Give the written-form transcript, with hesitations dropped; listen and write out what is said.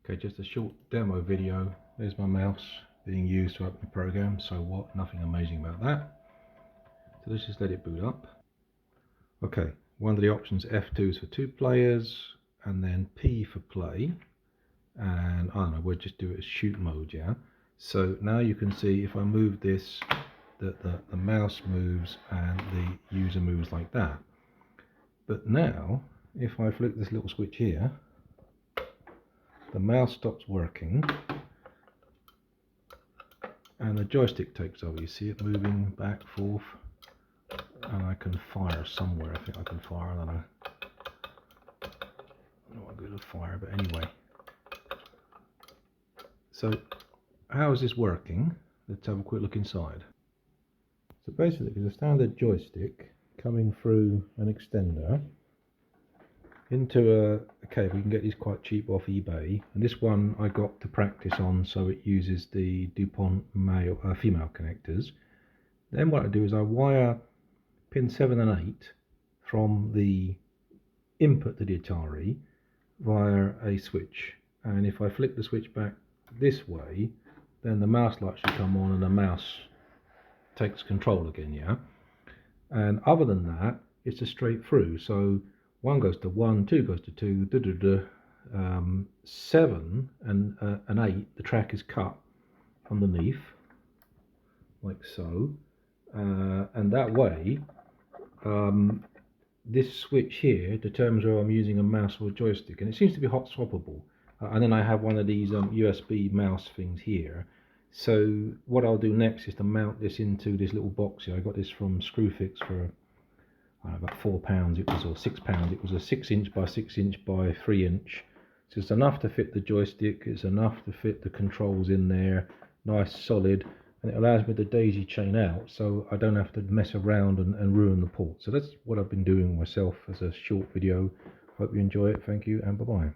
Okay, just a short demo video. There's my mouse being used to open the program. So what? Nothing amazing about that. So let's just let it boot up. Okay, one of the options, F2 is for 2 players, and then P for play. And I don't know, we'll just do it as shoot mode, yeah? So now you can see if I move this, the mouse moves and the user moves like that. But now, if I flick this little switch here, the mouse stops working and the joystick takes over. You see it moving back, forth, and I can fire somewhere. I think I can fire, and I'm not good at fire, but anyway. So how is this working? Let's have a quick look inside. So basically it's a standard joystick coming through an extender into a cable. You can get these quite cheap off eBay, and this one I got to practice on, so it uses the DuPont female connectors. Then what I do is I wire pin 7 and 8 from the input to the Atari via a switch, and if I flick the switch back this way, then the mouse light should come on and the mouse takes control again, yeah? And other than that, it's a straight through. So 1 goes to 1, 2 goes to 2, 7 and 8, the track is cut underneath, like so. And that way, this switch here determines whether I'm using a mouse or a joystick, and it seems to be hot swappable. And then I have one of these USB mouse things here. So what I'll do next is to mount this into this little box here. I got this from Screwfix for about £4 it was, or £6. It was a 6" by 6" by 3". So it's enough to fit the joystick, it's enough to fit the controls in there, nice solid, and it allows me to daisy chain out so I don't have to mess around and ruin the port. So that's what I've been doing myself as a short video. Hope you enjoy it. Thank you and bye bye.